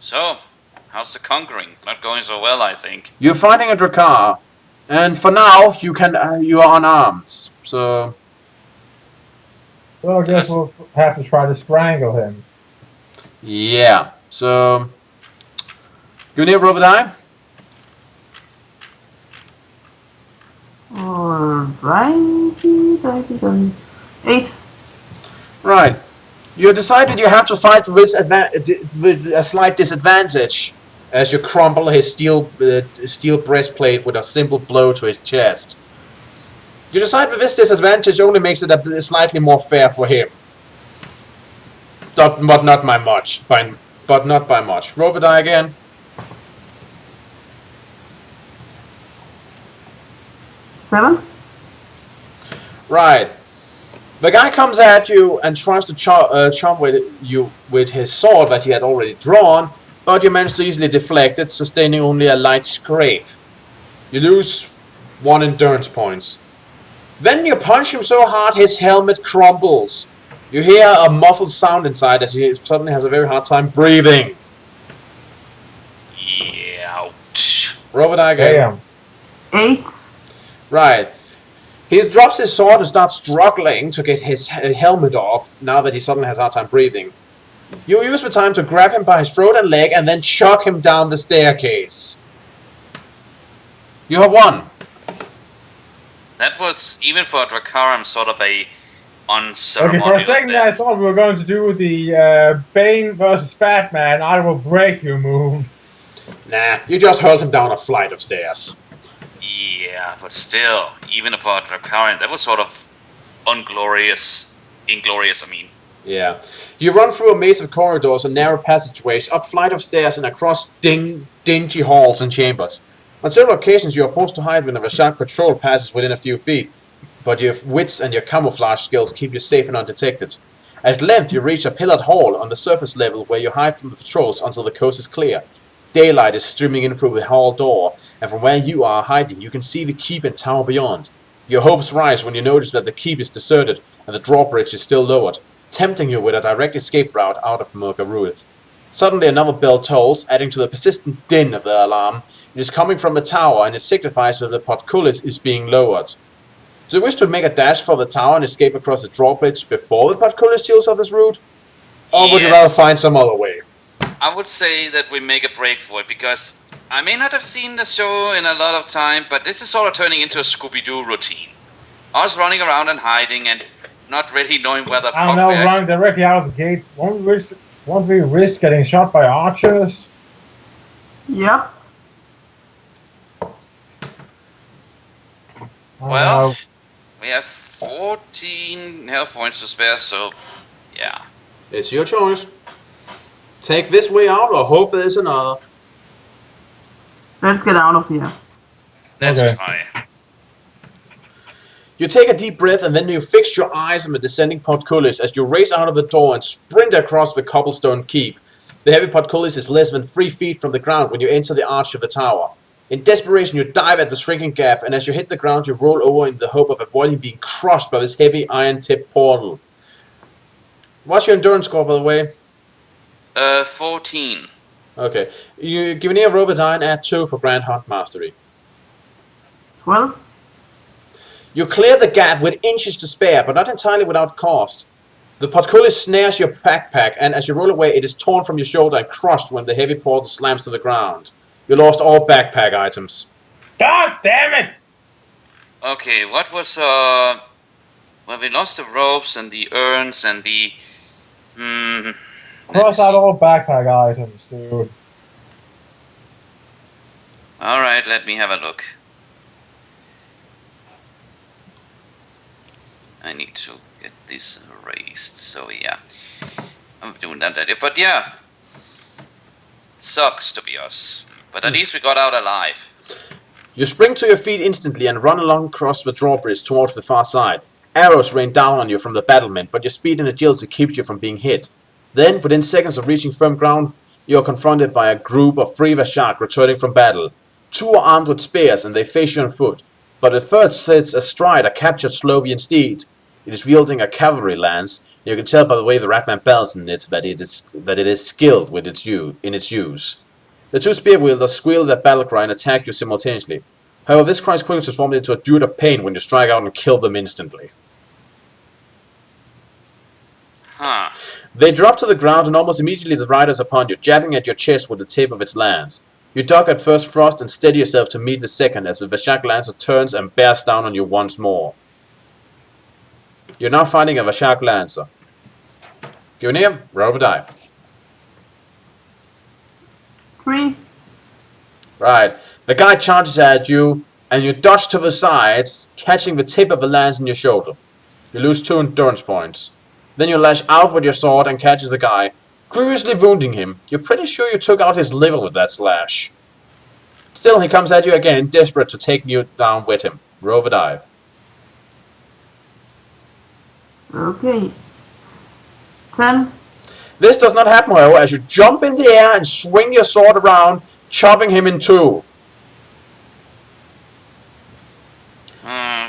So, how's the conquering? Not going so well, I think. You're fighting a Drakkar, and for now you are unarmed. So Well, I guess we'll have to try to strangle him. yeah. So you need to roll the die. Alrighty. 8. Right. You decided you have to fight with a slight disadvantage, as you crumple his steel breastplate with a simple blow to his chest. You decide that this disadvantage only makes it a slightly more fair for him. But not by much. But not by much. Roll the die again. 7. Right. The guy comes at you and tries to chomp you with his sword that he had already drawn, but you manage to easily deflect it, sustaining only a light scrape. You lose 1 endurance points. Then you punch him so hard his helmet crumbles. You hear a muffled sound inside as he suddenly has a very hard time breathing. Yeah, ouch. Roll it again. Damn. 8. Right. He drops his sword and starts struggling to get his helmet off, now that he suddenly has a hard time breathing. You use the time to grab him by his throat and leg and then chuck him down the staircase. You have won. That was, even for a Drakkar, sort of a Okay, for unceremonial a second I thought we were going to do the Bane versus Batman, I will break you move. Nah, you just hurled him down a flight of stairs. Yeah, but still, even for a Drakkar, that was sort of inglorious, I mean. Yeah. You run through a maze of corridors and narrow passageways, up flight of stairs and across dingy halls and chambers. On several occasions you are forced to hide when a Rashad patrol passes within a few feet, but your wits and your camouflage skills keep you safe and undetected. At length you reach a pillared hall on the surface level where you hide from the patrols until the coast is clear. Daylight is streaming in through the hall door, and from where you are hiding you can see the keep and tower beyond. Your hopes rise when you notice that the keep is deserted and the drawbridge is still lowered, tempting you with a direct escape route out of Murgaruth. Suddenly another bell tolls, adding to the persistent din of the alarm. It is coming from the tower, and it signifies that the portcullis is being lowered. Do you wish to make a dash for the tower and escape across the drawbridge before the portcullis seals off this route? Or would you rather find some other way? I would say that we make a break for it, because I may not have seen the show in a lot of time, but this is sort of turning into a Scooby-Doo routine. Us running around and hiding and not really knowing where the fuck I don't know, we're running directly out of the gate. Won't we risk getting shot by archers? Yep. Well, we have 14 health points to spare, so yeah. It's your choice. Take this way out or hope there's another. Let's get out of here. Let's Okay. try. You take a deep breath and then you fix your eyes on the descending portcullis as you race out of the door and sprint across the cobblestone keep. The heavy portcullis is less than 3 feet from the ground when you enter the arch of the tower. In desperation you dive at the shrinking gap, and as you hit the ground you roll over in the hope of avoiding being crushed by this heavy iron-tipped portal. What's your endurance score, by the way? 14. Okay. You give me a roll die and add 2 for Grand Hunt Mastery. 12. You clear the gap with inches to spare, but not entirely without cost. The portcullis snares your backpack, and as you roll away, it is torn from your shoulder and crushed when the heavy portal slams to the ground. You lost all backpack items. God damn it! Okay, what was, well, we lost the ropes and the urns and the, Cross out all backpack items, dude. Alright, let me have a look. I need to get this erased, so yeah. I'm doing that later, but yeah. It sucks to be us. But at least we got out alive. You spring to your feet instantly and run along across the drawbridge towards the far side. Arrows rain down on you from the battlement, but your speed and agility keeps you from being hit. Then, within seconds of reaching firm ground, you are confronted by a group of 3 Vashak returning from battle. 2 are armed with spears and they face you on foot, but the third sits astride a captured Slovian steed. It is wielding a cavalry lance, You can tell by the way the Ratman bells in it that it is skilled with its use. The two spear wielders squeal their battle cry and attack you simultaneously. However, this cry is quickly transformed into a duet of pain when you strike out and kill them instantly. Huh. They drop to the ground and almost immediately the rider is upon you, jabbing at your chest with the tip of its lance. You duck at first thrust and steady yourself to meet the second as the Vashak Lancer turns and bears down on you once more. You're now fighting a Vashak Lancer. Gunir, roll a die. 3. Right. The guy charges at you, and you dodge to the sides, catching the tip of the lance in your shoulder. You lose 2 endurance points. Then you lash out with your sword and catches the guy, grievously wounding him. You're pretty sure you took out his liver with that slash. Still, he comes at you again, desperate to take you down with him. Roll a die. Okay. 10. This does not happen, however, as you jump in the air and swing your sword around, chopping him in 2.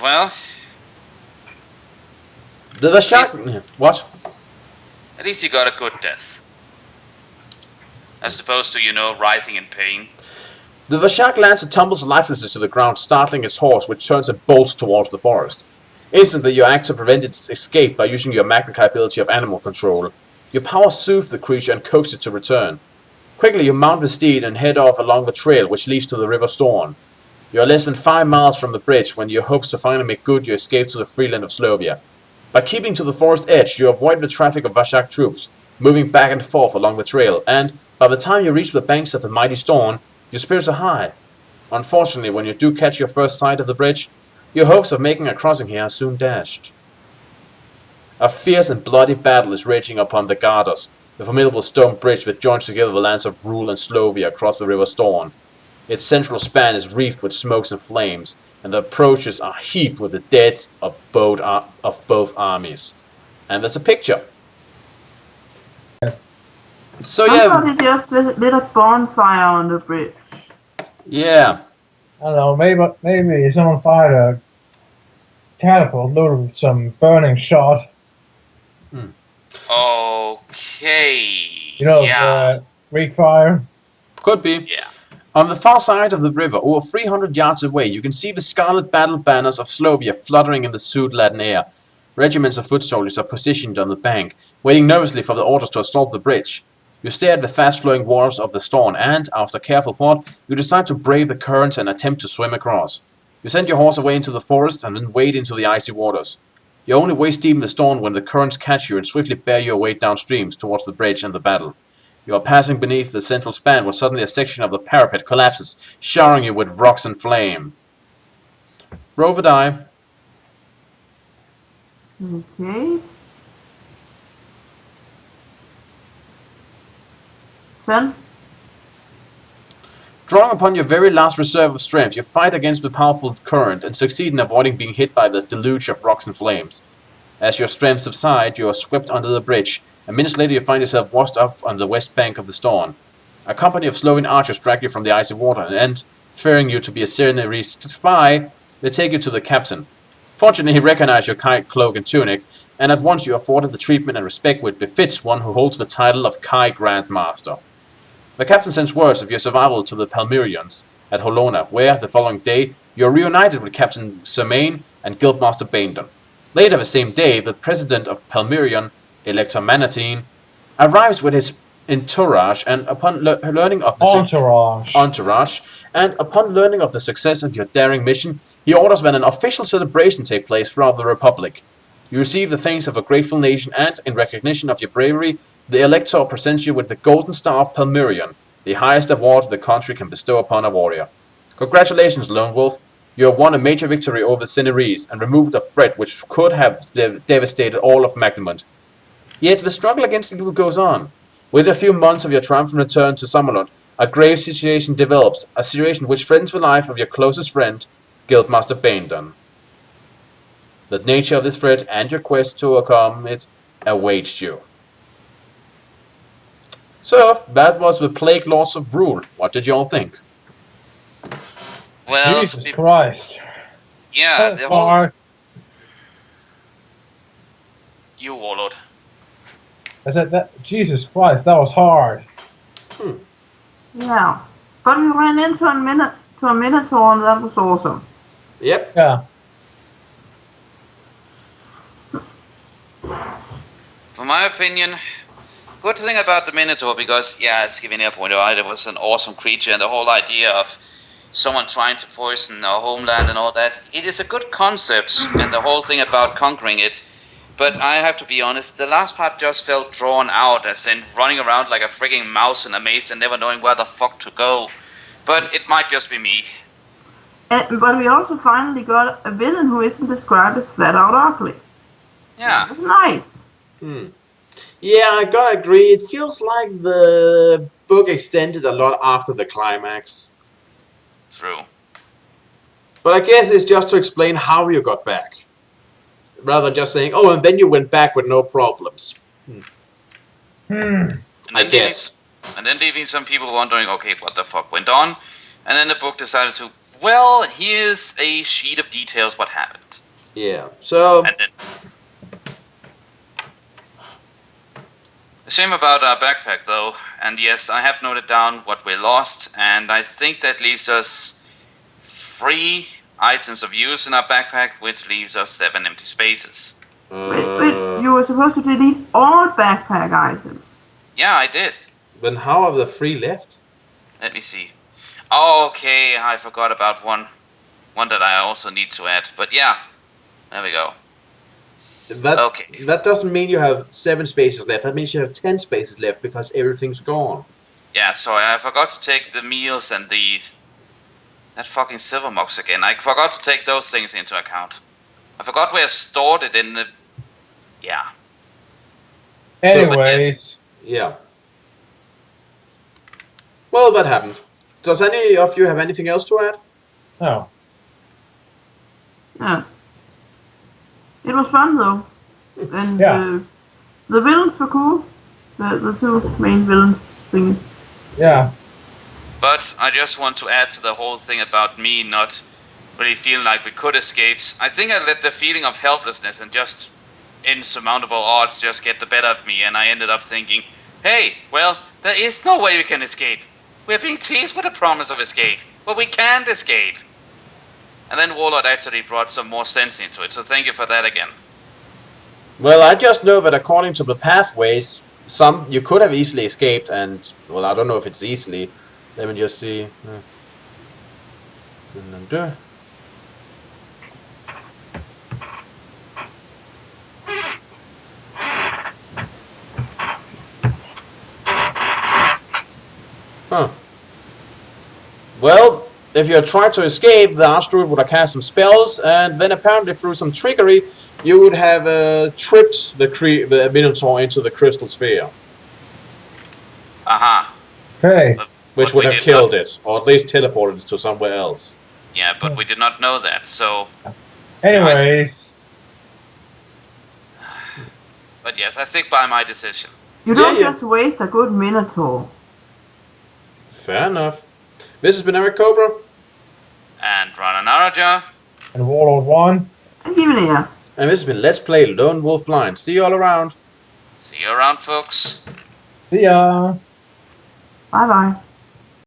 Well, The Vashak... What? at least you got a good death. As opposed to, writhing in pain. The Vashak Lancer tumbles lifelessly to the ground, startling its horse, which turns and bolts towards the forest. Instantly, you act to prevent its escape by using your Magnikai ability of animal control. Your powers soothe the creature and coax it to return. Quickly, you mount the steed and head off along the trail which leads to the River Storn. You are less than 5 miles from the bridge when you hopes to finally make good your escape to the freeland of Slovia. By keeping to the forest edge, you avoid the traffic of Vashak troops, moving back and forth along the trail, and by the time you reach the banks of the mighty Storn, your spirits are high. Unfortunately, when you do catch your first sight of the bridge, your hopes of making a crossing here are soon dashed. A fierce and bloody battle is raging upon the Gardas, the formidable stone bridge that joins together the lands of Rule and Slovia across the River Storn. Its central span is wreathed with smokes and flames, and the approaches are heaped with the dead of both armies. And there's a picture. So I thought yeah, he just lit a bonfire on the bridge. yeah. I don't know, maybe someone fired a catapult loaded with some burning shot. Okay. Yeah. Weak fire. Could be. Yeah. On the far side of the river, over 300 yards away, you can see the scarlet battle banners of Slovia fluttering in the soot-laden air. Regiments of foot soldiers are positioned on the bank, waiting nervously for the orders to assault the bridge. You stare at the fast-flowing waters of the Storn and, after careful thought, you decide to brave the currents and attempt to swim across. You send your horse away into the forest and then wade into the icy waters. You only waist deep in the Storn when the currents catch you and swiftly bear you away downstream towards the bridge and the battle. You are passing beneath the central span when suddenly a section of the parapet collapses, showering you with rocks and flame. Roll the die. Okay. 10. Drawing upon your very last reserve of strength, you fight against the powerful current and succeed in avoiding being hit by the deluge of rocks and flames. As your strength subsides, you are swept under the bridge, and minutes later you find yourself washed up on the west bank of the Storn. A company of Slovene archers drag you from the icy water, and, fearing you to be a Syrianese spy, they take you to the captain. Fortunately, he recognizes your Kai cloak and tunic, and at once you are afforded the treatment and respect which befits one who holds the title of Kai Grand Master. The captain sends words of your survival to the Palmyrians at Holona, where, the following day, you are reunited with Captain Sermain and Guildmaster Baindon. Later the same day, the president of Palmyrian, Elector Manatine, arrives with his entourage, and upon learning of the success of your daring mission, he orders that an official celebration take place throughout the Republic. You receive the thanks of a grateful nation, and, in recognition of your bravery, the Elector presents you with the Golden Star of Palmyrian, the highest award the country can bestow upon a warrior. Congratulations, Lone Wolf. You have won a major victory over the Cinerese and removed a threat which could have devastated all of Magnemund. Yet the struggle against evil goes on. Within a few months of your triumphant return to Summerlord, a grave situation develops, a situation which threatens the life of your closest friend, Guildmaster Baindon. The nature of this threat and your quest to overcome it awaits you. So, that was the Plague Laws of Rule. What did you all think? Well, Jesus Christ. yeah, the whole... Far. You, Warlord. I said that. Jesus Christ, that was hard. Yeah. But we ran into a minotaur and that was awesome. Yep. Yeah. For my opinion, good thing about the Minotaur, because, yeah, as Givinia pointed out, it was an awesome creature, and the whole idea of someone trying to poison our homeland and all that, it is a good concept, and the whole thing about conquering it. But I have to be honest, the last part just felt drawn out, as in running around like a frigging mouse in a maze and never knowing where the fuck to go. But it might just be me. But we also finally got a villain who isn't described as flat out ugly. Yeah. That's nice. Yeah, I gotta agree. It feels like the book extended a lot after the climax. True. But I guess it's just to explain how you got back. Rather than just saying, oh, and then you went back with no problems. And I then guess. And then leaving some people wondering, okay, what the fuck went on? And then the book decided to, well, here's a sheet of details what happened. Yeah, so... And then... The shame about our backpack, though, and yes, I have noted down what we lost, and I think that leaves us 3 items of use in our backpack, which leaves us 7 empty spaces. Wait, you were supposed to delete all backpack items. Yeah, I did. Then how are the 3 left? Let me see. Oh, okay, I forgot about one that I also need to add, but yeah, there we go. Okay. That doesn't mean you have 7 spaces left. That means you have 10 spaces left because everything's gone. Yeah, sorry, I forgot to take the meals and that fucking silver box again. I forgot to take those things into account. I forgot where I stored it in the... Yeah. Anyways. Yeah. Well, that happened. Does any of you have anything else to add? No. Yeah. It was fun though. And Yeah. the villains were cool. The 2 main villains things. Yeah. But I just want to add to the whole thing about me not really feeling like we could escape. I think I let the feeling of helplessness and just insurmountable odds just get the better of me, and I ended up thinking, hey, well, there is no way we can escape. We're being teased with a promise of escape, but we can't escape. And then Warlord actually brought some more sense into it, so thank you for that again. Well, I just know that according to the pathways, some you could have easily escaped, and well, I don't know if it's easily. Let me just see. Huh. Well, if you had tried to escape, the Archdruid would have cast some spells, and then apparently through some trickery, you would have tripped the Minotaur into the crystal sphere. Aha. Hey. Which would have killed it, or at least teleported it to somewhere else. Yeah, but we did not know that, so... Anyways. But yes, I stick by my decision. You don't just waste a good minotaur. Fair enough. This has been Eric Cobra. And Rana Naraja. And Warlord 1. And give it here. And this has been Let's Play Lone Wolf Blind. See you all around. See you around, folks. See ya. Bye bye.